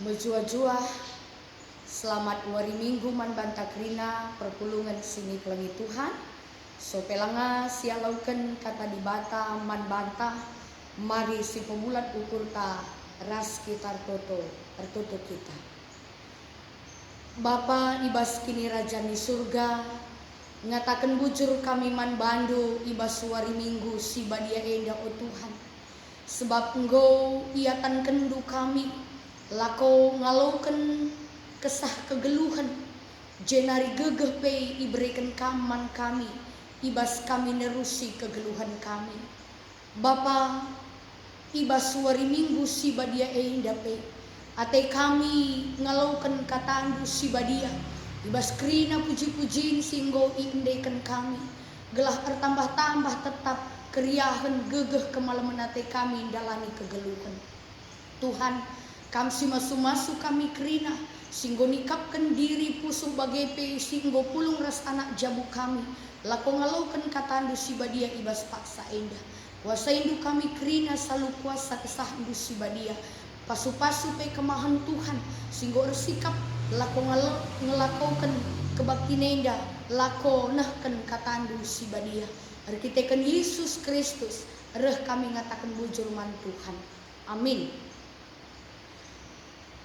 Mejua-jua selamat wari minggu man banta krina perpulungan sini pelangi Tuhan. So pelanga sialaukan kata di bata man banta mari si pemulat ukur ta ras kita tertutup kita. Bapa ibas kini raja di surga ngatakan bujur kami man bandu ibas wari minggu si badia enda o Tuhan. Sebab engkau iatan kendu kami lako ngalaukan kesah kegeluhan jenari gegeh pe iberikan kaman kami ibas kami nerusi kegeluhan kami. Bapa ibas wari minggu si badia enda pe ate kami ngalaukan katandu si badia ibas krina puji-pujin singgo indekan kami gelah tertambah-tambah tetap keriahan gegeh kemalaman ate kami dalani kegeluhan. Tuhan kami si masu-masu kami krina singgo nikapkan diri pusuh bagepe singgo pulung ras anak jabu kami lako ngalaukan katandu si badia ibas paksa endah kuasa indu kami krina selalu kuasa kesah indu si badia pasu-pasu pe kemahan Tuhan singgo bersikap lako ngelakaukan kebakti nenda lako nahkan katandu si badia arkitekan Yesus Kristus reh kami ngatakan bujur man Tuhan. Amin.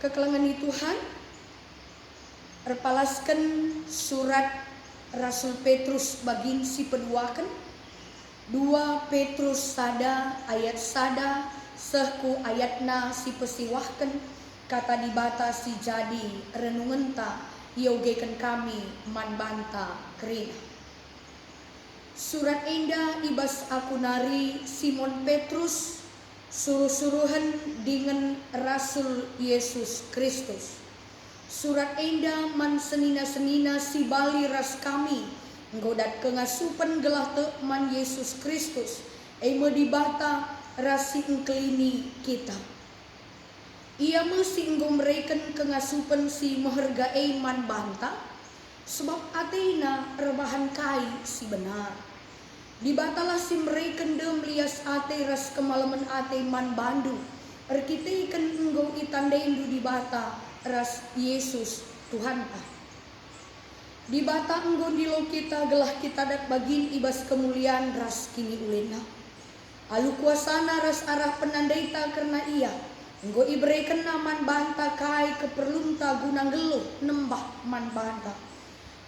Kekelangan di Tuhan repalaskan surat Rasul Petrus bagin si peduakan 2 Petrus sada ayat sada sehku ayatna si pesiwahkan kata dibata si jadi renungenta yogekan kami man banta kerina. Surat indah ibas aku nari Simon Petrus suruh-suruhan dengan Rasul Yesus Kristus. Surat indah man senina-senina si bali ras kami nggodat kengasupan gelah te man Yesus Kristus eme dibata rasi engkelini kita. Ia mesti enggo mereken kengasupan si mehargai man banta sebab atena rebahan kai si benar. Dibatalah si mereken dem lias ate ras kemalaman ate man bandu erkitekan enggo itandendu dibata ras Yesus Tuhan ah. Dibata enggo dilo kita gelah kita dak bagin ibas kemuliaan ras kini ulena alu kuasana ras arah penandaita karena ia enggo iberikan naman banta kai keperlunta gunang geluh nembah man banta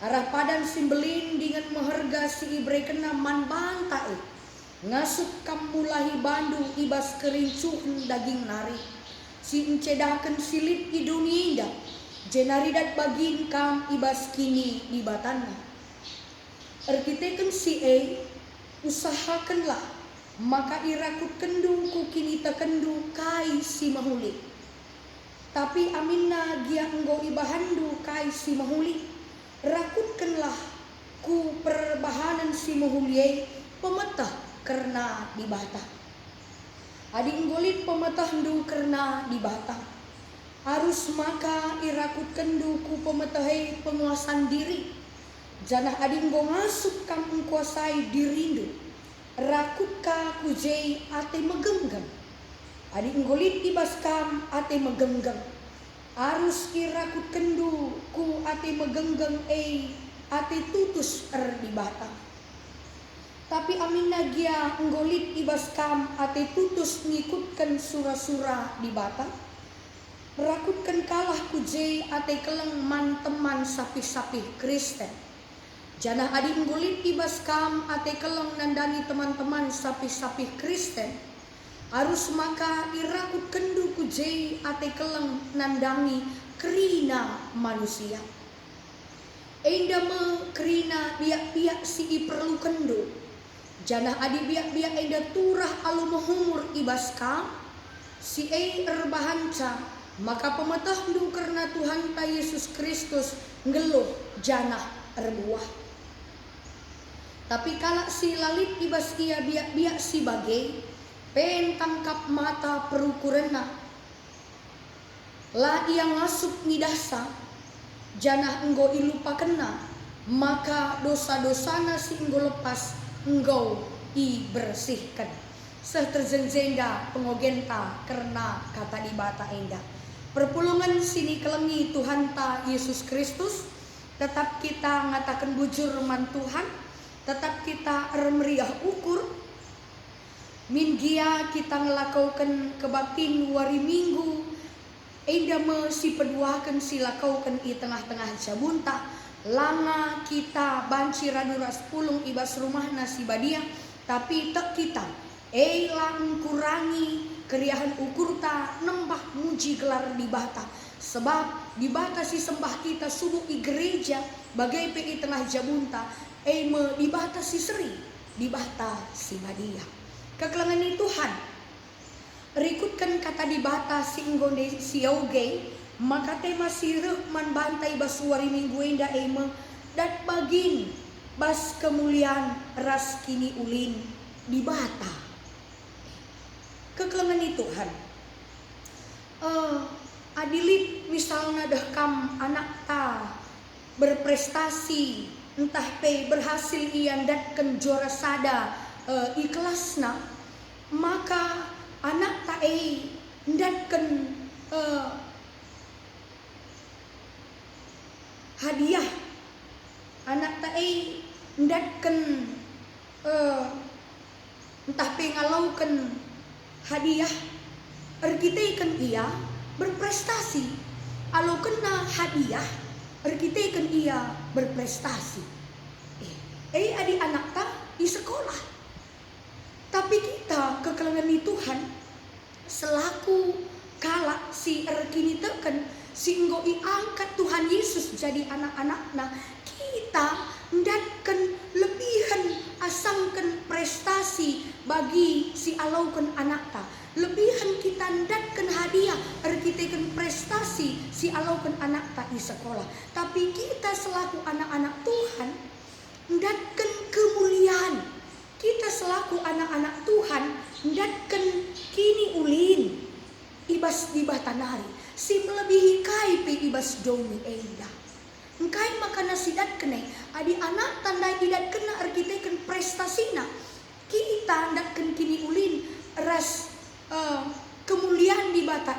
arah padan simbelin dengan meharga si iberikan naman banta ngasuk kamulahi bandu ibas kerincuhan daging nari si encedakan silip i dunia indah jenari dat bagin kam ibas kini di batana arkitekan si usahakanlah maka irakut kendu ku kini tekendu kai si mahuli tapi aminna gia enggo ibahandu kai si mahuli rakutkanlah ku perbahanan si mahuli pemetah karena dibata ading golit pemetah ndu karena dibata harus maka irakut kendu ku pemetahai penguasaan diri janah ading go ngasuk kam kuasai dirindu rakut ka kujei ate megenggam ading golit ibas kam ate megenggam harus irakut kendu ku ate megenggam ate tutus dibata tapi aminna gia nggolit ibas kam ate tutus ngikutkan sura-sura dibata merakutkan kalah kujei ate keleng man teman sapih-sapih Kristen janah adi nggolit ibas kam ate keleng nandani teman-teman sapih-sapih Kristen harus maka irakut kendu kujei ate keleng nandangi kerina manusia enda me kerina biak-biak si perlu kendu janah adi biak-biak enda turah alu mahumur ibas kam si erbahanca maka pemetah ndu karena Tuhan ta Yesus Kristus ngeluh janah erbuah tapi kalak si lalit ibas ia biak-biak si bagai pen tangkap mata perukurenna lah ia ngasuk ngidasa janah enggo ilupakenna maka dosa-dosana si enggo lepas enggo i bersihkan seterzenzenga pengogenta karena kata dibata endah Perpulungan sini kelengi Tuhan ta Yesus Kristus, tetap kita ngatakan bujur man Tuhan, tetap kita remeriah ukur, minggia kita ngelakaukan kebaktin wari minggu, enda si peduakan silakaukan i tengah-tengah jabunta, langa kita banci raduras pulung ibas rumah nasi badia, tapi tek kita lang kurangi keriahan ukurta nembah muji gelar di bata, sebab di bata si sembah kita subuh i gereja bagai pi tengah jabunta di bata si seri di bata si badia. Kekelangan ni Tuhan rikutkan kata di bata si inggonde si auge, maka tema sireh man bantai basuari minggu enda dat bagin bas kemuliaan ras kini ulin di bata. Kekelangan ni Tuhan adilit misalnya dah kam anak ta berprestasi, entah pe berhasil ian datkan juara sada ikhlasna, maka anak ta datkan hadiah, anak ta datkan entah pe ngalaukan hadiah, erkitaikan ia berprestasi, alo kena hadiah erkitaikan ia berprestasi. Adi anak ta di sekolah, tapi kita kekelangan di Tuhan selaku kala si erkini teken si ngoi angkat Tuhan Yesus jadi anak-anakna, kita ndatkan lebihan asangkan prestasi bagi si alaukan anak ta, lebihan kita ndatkan hadiah erkitaikan prestasi si alaukan anak ta di sekolah, tapi kita selaku anak-anak Tuhan ndatkan kemuliaan, kita selaku anak-anak Tuhan ndatkan kini ulin ibas di batanari si melebihi kai pe ibas domi enda engkai makana sidat kene adi anak tandai tidak kena erkitaikan prestasina, kita ndatkan kini ulin ras kemuliaan di bata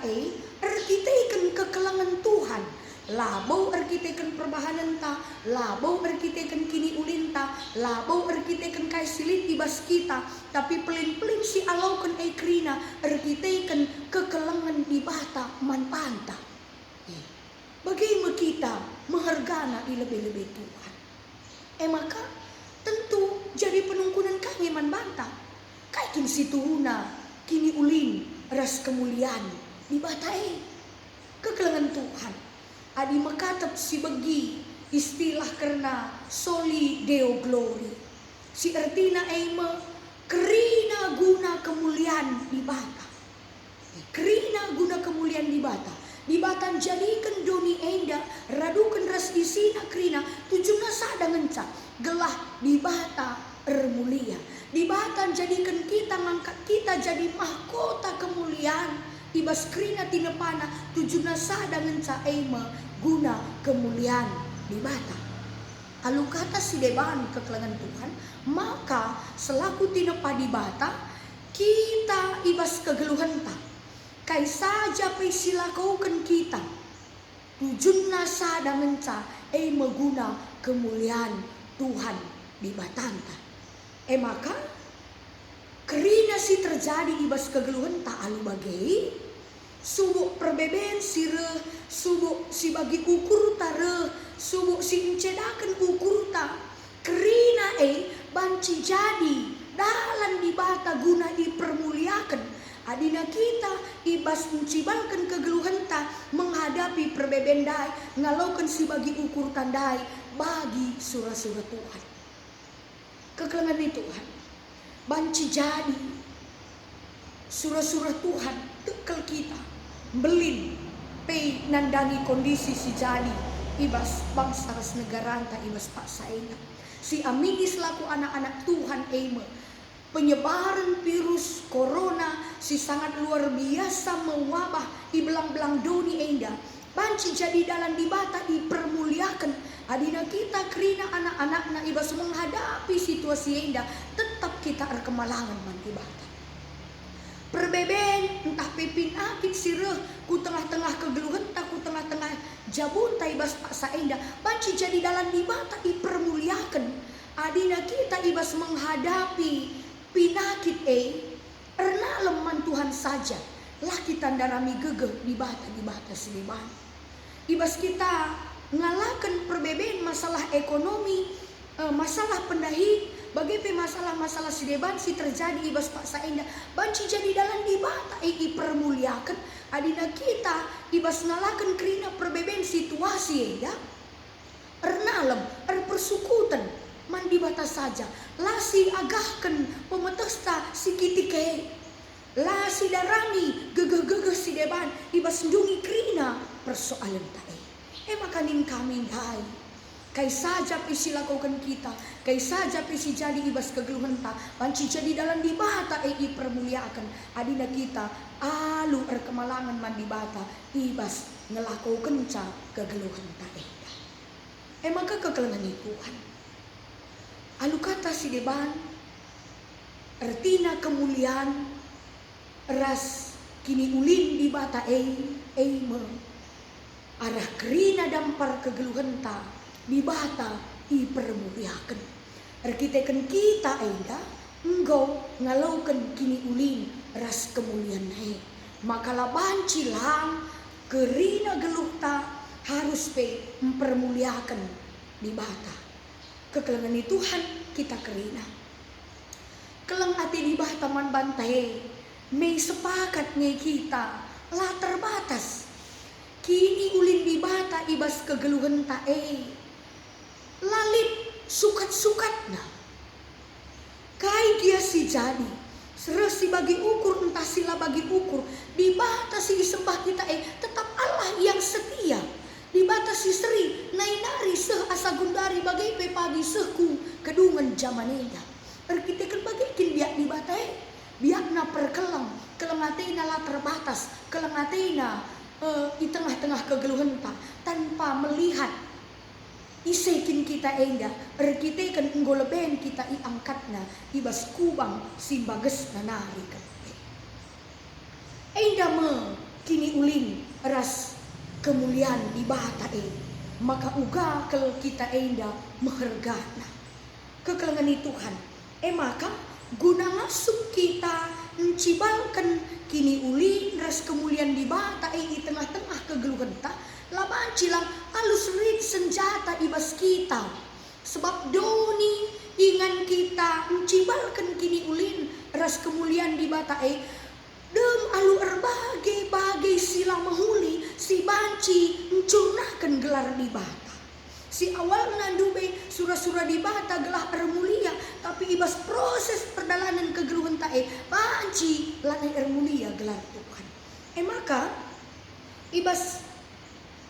erkitaikan kekelangan Tuhan, labau erkitaikan perbahanan ta, labau erkitaikan kini ulin ta, labau erkitaikan kai silit ibas kita, tapi pelin-pelin si alaukan krina erkitaikan kekelangan di bata manpanta. Bagaimana kita menghargana di lebih-lebih Tuhan? Maka tentu jadi penungkunan kami manbanta. Kaikin si turuna kini ulin ras kemuliaan di bata kekelangan Tuhan. Adi makatap si bagi istilah karena soli deo glory. Si artina kerina guna kemuliaan di bata. Kerina guna kemuliaan di bata. Di batan jadikan doni enda radukan ras isina krina tujuna sada ngenca gelah di bata ermulia. Di batan jadikan kita ngangkat kita jadi mahkota kemuliaan ibas krina tinepana tujuna sada ngenca guna kemuliaan di bata. Kalau kata si deban kekelangan Tuhan, maka selaku tinepa di bata kita ibas kegeluhan ta. Kai saja pe silakaukan kita tujunna sada menca meguna kemuliaan Tuhan di batanta. Maka kerina si terjadi ibas kegeluhan ta alu bagai subuk perbeben sire, subuk si bagi ukur tare, subuk si encedakan ukur ta, kerina banci jadi dalam di bata guna dipermuliakan. Adina kita ibas mencibalkan kegeluhan ta menghadapi perbeben dai, ngalaukan si bagi ukur tandai bagi surah-surah Tuhan. Kekelangan ni Tuhan banci jadi surah-surah Tuhan tekel kita belin pe nandangi kondisi si jadi ibas bangsa ras negara ta ibas paksa si amini selaku anak-anak Tuhan penyebaran virus corona si sangat luar biasa mewabah di belang-belang doni enda banci jadi dalam di bata dipermuliakan adina kita kerina anak-anakna ibas menghadapi situasi enda tetap kita erkemalangan man di bata Perbeben entah pepin akit sireh ku tengah-tengah kegeluhan tak ku tengah-tengah jabun tai bas paksa endah banci jadi dalam dibata dipermuliakan adina kita ibas menghadapi pinakit erna leman Tuhan saja lah kita darami gegeh dibata siliban ibas kita ngalakan perbeben masalah ekonomi masalah pendahi bagaimana masalah si deban si terjadi ibas paksa endah banci jadi dalam dibata permuliakan adina kita ibas ngalakan kerina perbeben situasi endah ernalem persukutan mandi bata saja lasi agahkan pemetesta si kitike lasi darami gegeh si deban ibas ndungi kerina persoalan tae makanin kami dai kai saja pisi lakukan kita kai saja pisi jadi ibas kegeluhan ta banci jadi dalam dibata permuliakan adina kita alu kemalangan mandi bata ibas ngelakukan ca kegeluhan ta maka kekelengan Tuhan alu kata si deban artina kemuliaan ras kini ulin di bata arah kerina dampar kegeluhan ta dibata dipermuliakan arkiteken kita engkau ngalaukan kini ulin ras kemuliaan maka banci lang kerina geluh ta harus mempermuliakan dibata kekelengan Tuhan kita kerina keleng ati dibata man bantai may sepakat nge kita lah terbatas kini ulin dibata ibas kegeluhan ta lalit sukat-sukat na kai dia si jadi serasi bagi ukur entah sila bagi ukur dibata si disembah kita tetap Allah yang setia dibata si seri nainari seh asa gundari bagai pepagi sehku kedungan jamaneda arkiteken bagikin biak dibata biakna perkelang kelengatena lah terbatas kelengatena di tengah-tengah kegeluhan tanpa melihat isekin kita endah kita kan enggoleben kita iangkatna ibas kubang simbages nanari endah me kini ulin ras kemuliaan di bata maka uga kalau kita endah mehergana kekelengan Tuhan maka guna masuk kita mencibalkan kini ulin ras kemuliaan di bata di tengah-tengah kegeluhan ta laban cilang alus rit senjata ibas kita sebab doni ingan kita mencibalkan kini ulin ras kemuliaan di bata dem alu bagai sila mahuli si banci mencurnahkan gelar di bata si awal nandube surah-surah di bata gelar mulia tapi ibas proses perjalanan kegeluhan ta banci lanai mulia gelar Tuhan maka ibas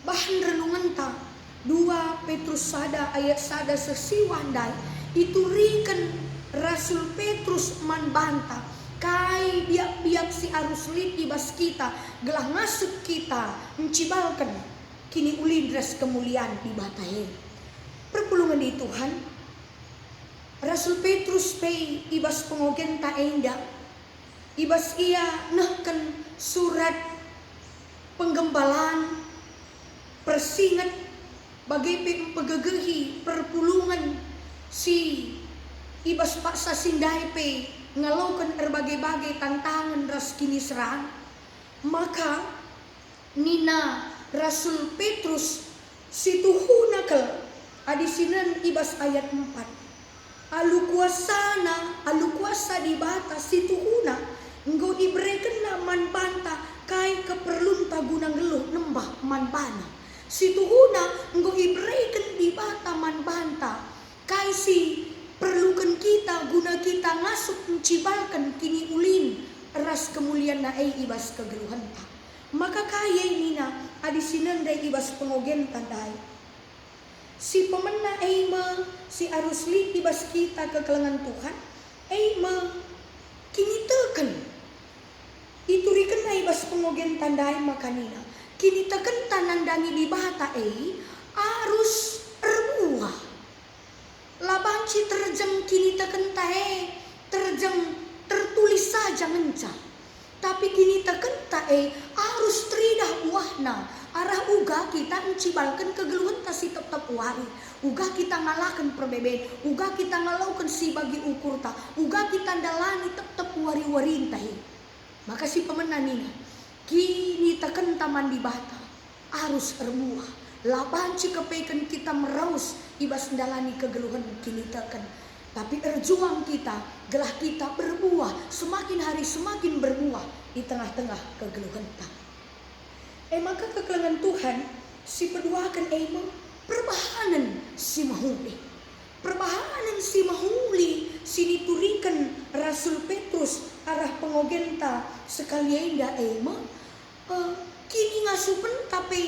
bahan renungan ta 2 Petrus sada ayat sada sesiwandai iturikan Rasul Petrus man banta kai biak-biak si arus lit ibas kita gelah masuk kita mencibalkan kini ulin ras kemuliaan di batahe perpulungan di Tuhan Rasul Petrus ibas pengogen ta endah ibas ia nahkan surat penggembalaan persingat bagi pegegehi perpulungan si ibas paksa sindai ngalaukan berbagai-bagai tantangan ras kini serang maka nina Rasul Petrus situhuna kel adisinan ibas ayat 4 alu kuasa di bata situhuna engkau diberikan man banta kai keperlun tagunang geluh nembah man bana situhuna engkau diberikan di bata man banta kai si perlukan kita guna kita ngasuk mencibalkan kini ulin ras kemuliaan na ibas kegeluhan ta maka kaya nina adisinan day ibas pengogen tandai si pemena si arus lit ibas kita kekelengan Tuhan kini teken iturikan na ibas pengogen tandai maka nina kini teken tanandani di bata arus erbuah labanci terjeng kini teken tae terjeng tertulis saja menca Tapi kini terkenta arus tridah wahna arah uga kita encibalkan kegeluhan si tetap wari. Uga kita ngalahkan perbeben, uga kita ngalaukan si bagi ukur ta, uga kita dalani tetap wari-warin tahi. Maka si pemenang ini kini terkenta mandi bata arus ermuah. Labanci kepeken kita meraus ibas dalani kegeluhan kini teken. Tapi erjuang kita, gelah kita berbuah, semakin hari semakin berbuah di tengah-tengah kegeluhan tak. Maka kekelengan Tuhan si peduakan perbahanan si mahuli. Perbahanan si mahuli si diturikan Rasul Petrus arah pengogenta sekalian da kini ngasupen tapi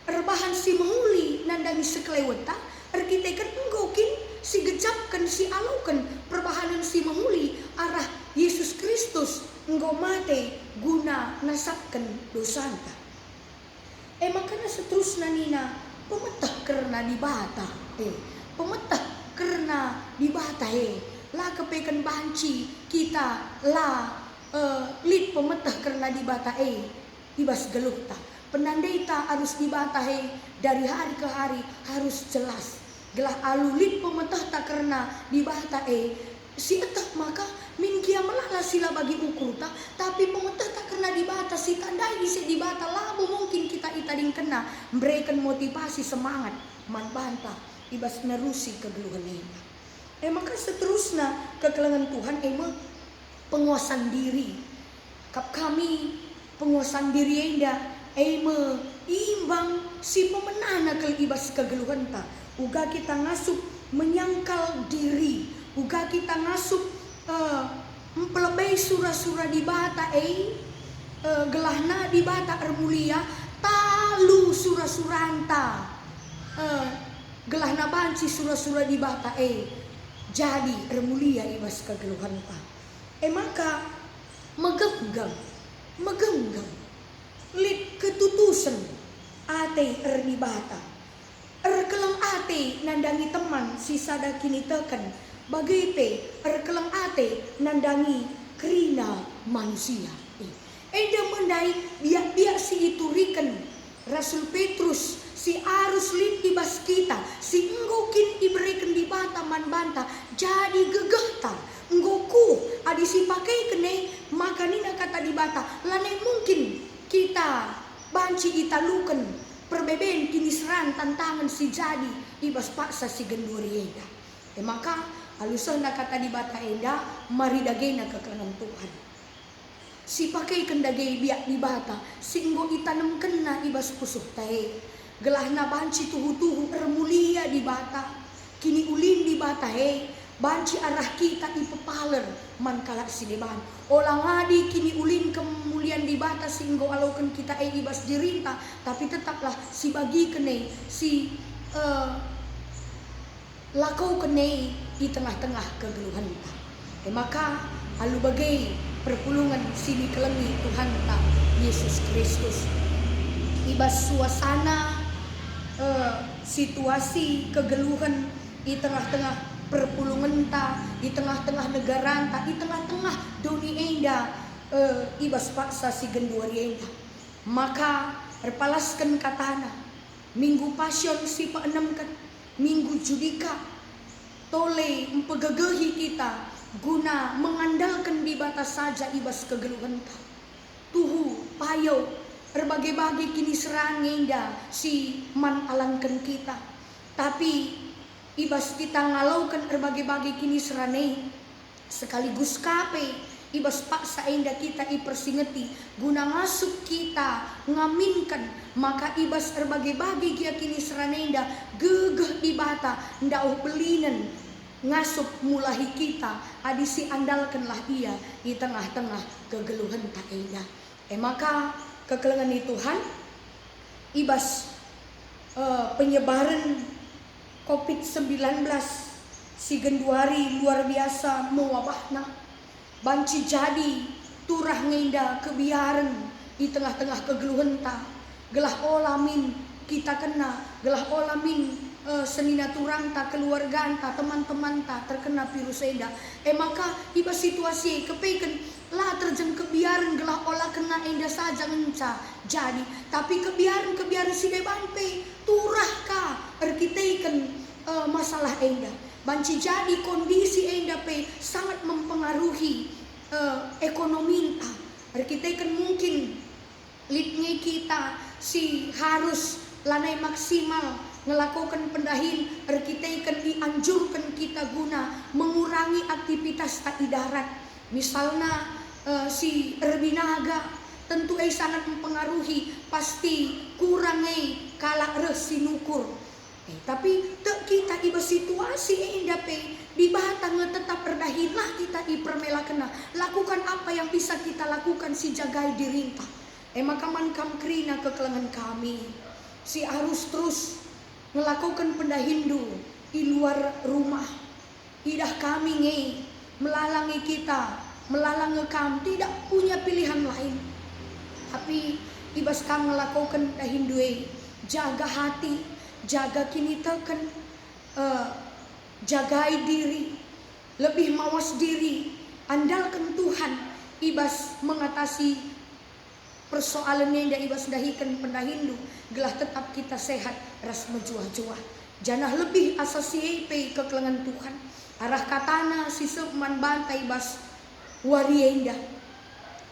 rebahan si mahuli nandani sekeleweta arkitekan enggokin si gejapkan si alaukan perbahanan si mahuli arah Yesus Kristus enggo mate guna nasabkan dosanta. Makanya seterusnya nina pemetah karena dibata pemetah karena dibata lah kepekan banci kita lah lid pemetah karena dibata ibas gelukta penandaita harus dibata dari hari ke hari harus jelas gelah alulit pemetah tak karena dibata si etah maka min kia melala sila bagi ukur ta tapi pemetah tak kena dibata si tandai bisa dibata labu mungkin kita itading kena memberikan motivasi semangat man banta ibas nerusi kegeluhan ini. Maka seterusnya kekelengan Tuhan penguasaan diri kap kami penguasaan diri enda imbang si pemenana ke ibas kegeluhan ta uga kita ngasup menyangkal diri uga kita ngasup mempelebay sura-sura di bata gelahna di bata ermulia talu sura-suranta gelahna banci sura-sura di bata jadi ermulia ibas kegeluhan ta maka megenggang lit ketutusan ate di bata kelang ate nandangi teman sisa kini teken bagete kelang ate nandangi kerina manusia. Eda mendai biak-biak si iturikan Rasul Petrus si arus lit ibas kita si enggokin iberikan di bata man banta jadi gegahta enggoku adi si pakai kene makanina kata di bata lanai mungkin kita banci italukan perbeben kini seran tantangan si jadi ibas paksa si genduri eda. Maka alusan kata di bata enda mari dagena kekelengan Tuhan. Si pakai kendagei biak di bata singgo itanam kena ibas pusuh tae. Gelahna banci tuhu-tuhu ermulia di bata. Kini ulin di bata banci arah kita ipepaler man kalak si deban. Olang adi kini ulin kemulian di bata singgo alaukan kita ibas dirinta tapi tetaplah si bagi kene si lakau kene di tengah-tengah kegeluhan ta. Maka alu bagai perpulungan sini kelengi Tuhan ta Yesus Kristus. Ibas suasana situasi kegeluhan di tengah-tengah perpulungan ta, di tengah-tengah negara ta, di tengah-tengah dunia enda ibas paksa si genduari enda. Maka repalaskan katana minggu pasyon si pa-6 kan minggu judika tole mempegegehi kita guna mengandalkan di batas saja ibas kegeluhan ta. Tuhu payo berbagai-bagai kini serang enda si man alangkan kita. Tapi ibas kita ngalaukan berbagai-bagai kini serane sekaligus kape ibas paksa enda kita ipersingeti guna ngasup kita ngaminkan maka ibas berbagai-bagai kia kini seranenda gegeh di bata ndauh belinan ngasup mulahi kita adisi andalkanlah ia di tengah-tengah kegeluhan tak enda. Maka kekelengan di Tuhan ibas penyebaran COVID-19 si genduari luar biasa mewabahna banci jadi turah ngenda kebiaran di tengah-tengah kegeluhan ta gelah olamin kita kena gelah olamin senina turang ta keluarga ta teman-teman ta terkena virus enda. Maka iba situasi kepeken lah terjeng kebiaran gelah olah kena enda saja ngenca jadi, tapi kebiaran si deban pe turah ka erkiteikan masalah enda banci jadi kondisi enda pe sangat mempengaruhi ekonomi ta erkiteikan mungkin litnya kita si harus lanai maksimal ngelakukan pendahin erkiteikan dianjurkan kita guna mengurangi aktivitas tak di darat. Misalnya si erbinaga tentu sangat mempengaruhi pasti kurang kalak resi nukur. Tapi kita iba situasi dape di batang tetap berdahilah kita dipermela kena lakukan apa yang bisa kita lakukan si jagai dirintah. Makaman kam krina kekelengan kami si harus terus melakukan pendahindu di luar rumah. Idah kami melalangi kita, melalangi kam tidak punya pilihan lain. Tapi ibas kam melakukan pendahindu jaga hati, jaga kini teken, jagai diri, lebih mawas diri, andalkan Tuhan. Ibas mengatasi persoalannya yang ibas dahikan pendahindu gelah tetap kita sehat ras menjuah-juah janah lebih asasi kekelengan Tuhan arah katana si seman bantai bas warienda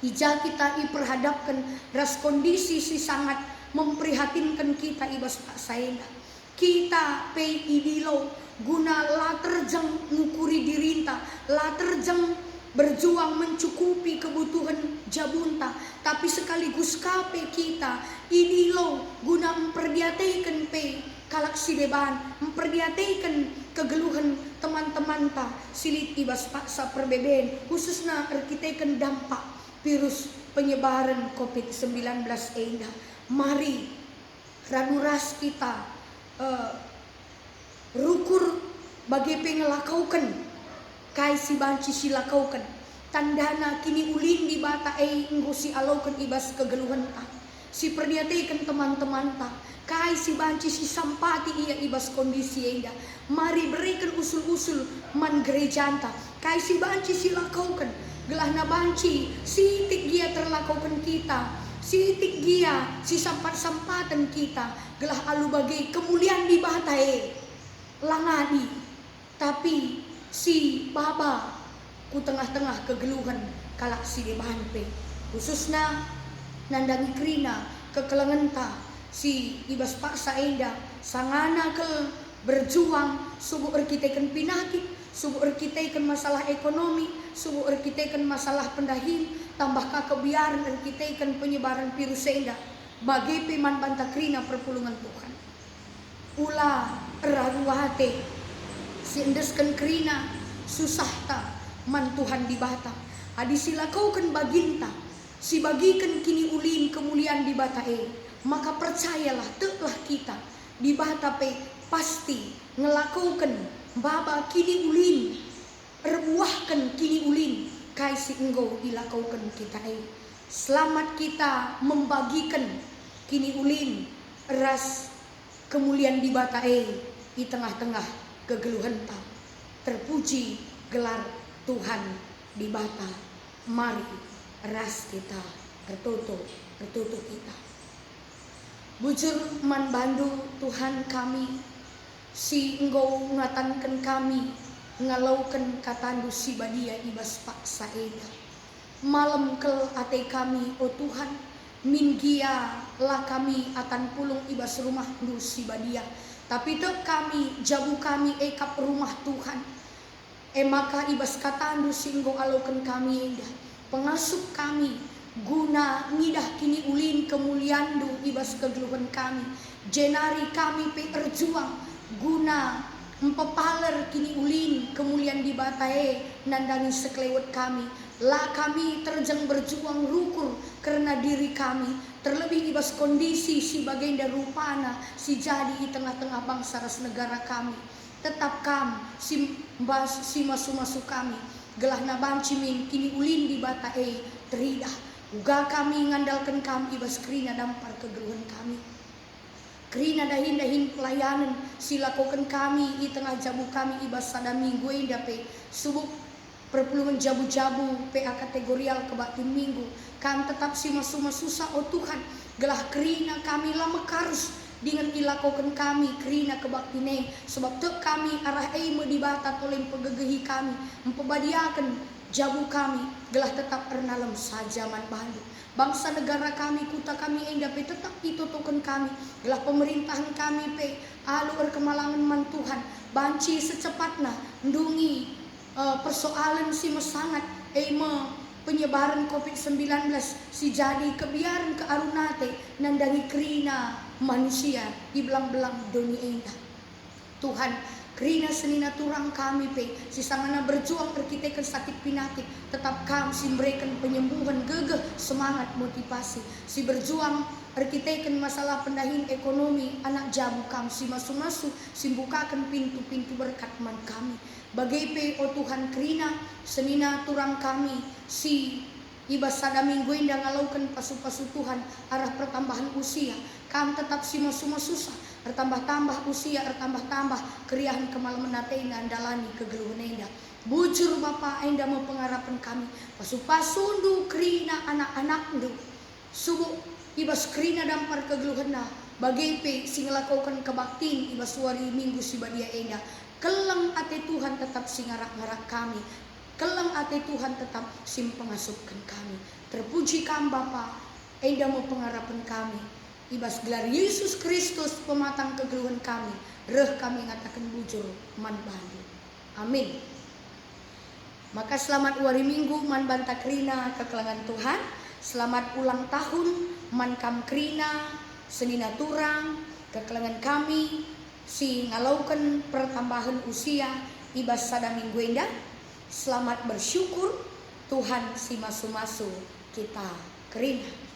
ija kita iperhadapkan ras kondisi si sangat memprihatinkan kita ibas pak saenda kita pei idilo guna la terjeng ngukuri dirinta la terjeng berjuang mencukupi kebutuhan jabunta tapi sekaligus kape kita idilo guna memperdiateikan pe kalak si deban memperdiateikan kegeluhan teman-teman ta silit ibas paksa perbeben khususnya erkiteikan dampak virus penyebaran COVID-19 enda mari ranuras kita rukur bagi pengelakaukan kai si banci silakaukan tandana kini ulin di bata enggo si alaukan ibas kegeluhan ta si perdiateikan teman-teman ta kai si banci si sampati ia ibas kondisi enda mari berikan usul-usul man gerejanta kai si banci silakaukan gelah na banci sitik gia terlakaukan kita sitik gia si sampat-sampatan kita gelah alu bagai kemuliaan di bata langadi tapi si baba ku tengah-tengah kegeluhan kalak si deban pe khususnya nandangi krina kekelengan ta si ibas paksa enda sangana ke berjuang subuh erkiteikan pinakit subuh erkiteikan masalah ekonomi subuh erkiteikan masalah pendahin tambah kebiaran erkiteikan penyebaran virus enda bagi peman banta krina perpulungan Tuhan ulah raruate siendeskan krina susah ta man Tuhan di bata adi silakaukan baginta si bagikan kini ulin kemuliaan di bata maka percayalah teklah kita di bata pe pasti ngelakaukan baba kini ulin rebuahkan kini ulin kai si enggo dilakaukan kita selamat kita membagikan kini ulin ras kemuliaan di bata di tengah-tengah kegeluhan ta terpuji gelar Tuhan di bata mari ras kita tertutup kita bujur man bandu Tuhan kami si engkau ngatankan kami ngalaukan katandu si badia ibas paksa eda malam kel ate kami oh Tuhan minggia lah kami atan pulung ibas rumah du si badia tapi tek kami jabu kami ekap rumah Tuhan maka ibas katandu singgo alaukan kami indah pengasup kami guna ngidah kini ulin kemuliandu ibas kegeluhan kami jenari kami pe erjuang guna empepaler kini ulin kemuliaan di batae nandangi sekelewat kami lah kami terjang berjuang rukur karena diri kami terlebih ibas kondisi si bagenda rupana si jadi di tengah-tengah bangsa ras negara kami tetap kam si masuk kami gelah na banci min kini ulin di batae teridah uga kami ngandalkan kami ibas krina dampar kegeluhan kami krina dahin pelayanan silakukan kami di tengah jamu kami ibas sada minggu dape subuh perpulungan jabu-jabu PA kategorial kebaktin minggu. Kami tetap si susah oh Tuhan, gelah kerina kami lama karus dengan ilakokan kami kerina kebaktine, sebab tek kami arah eme dibatat oleh pegegehi kami mempebadiakan jabu kami gelah tetap ernalam saja man bandu. Bangsa negara kami, kuta kami endah pe tetap ditutukan kami gelah pemerintahan kami pe alu erkemalangan man Tuhan banci secepatnya ndungi persoalan si sangat penyebaran COVID-19 si jadi kebiaran ke arunate nandangi kerina manusia di belang-belang dunia endah. Tuhan, kerina senina turang kami pe si sangana berjuang perkitekan sakit pinakit tetap kami si memberikan penyembuhan gegeh semangat motivasi si berjuang perkitekan masalah pendahin ekonomi anak jabu kami si masuk-masuk si bukakan pintu-pintu berkat man kami bagai pe oh Tuhan kerina senina turang kami si ibas sada minggu indah ngalaukan pasu-pasu Tuhan arah pertambahan usia kami tetap si masuk-masuk bertambah-tambah usia bertambah-tambah keriahan kemalaman nateina andalani kegeluhan endah bujur Bapa endah mau pengharapan kami pasu-pasu ndu kerina anak-anak ndu subuh ibas kerina dampar kegeluhan na bagai pe sing lakukan kebaktin ibas wari minggu si badia endah kelang ate Tuhan tetap sing ngarak-ngarak kami kelang ate Tuhan tetap sim pengasupkan kami terpuji kami Bapa endah mau pengharapan kami ibas gelar Yesus Kristus pematang kegeluhan kami reh kami ngatakan bujur man bandu amin. Maka selamat wari minggu man banta kerina kekelangan Tuhan, selamat ulang tahun man kam kerina senina turang kekelangan kami si ngalaukan pertambahan usia ibas sada minggu endah. Selamat bersyukur Tuhan si masu-masu kita kerina.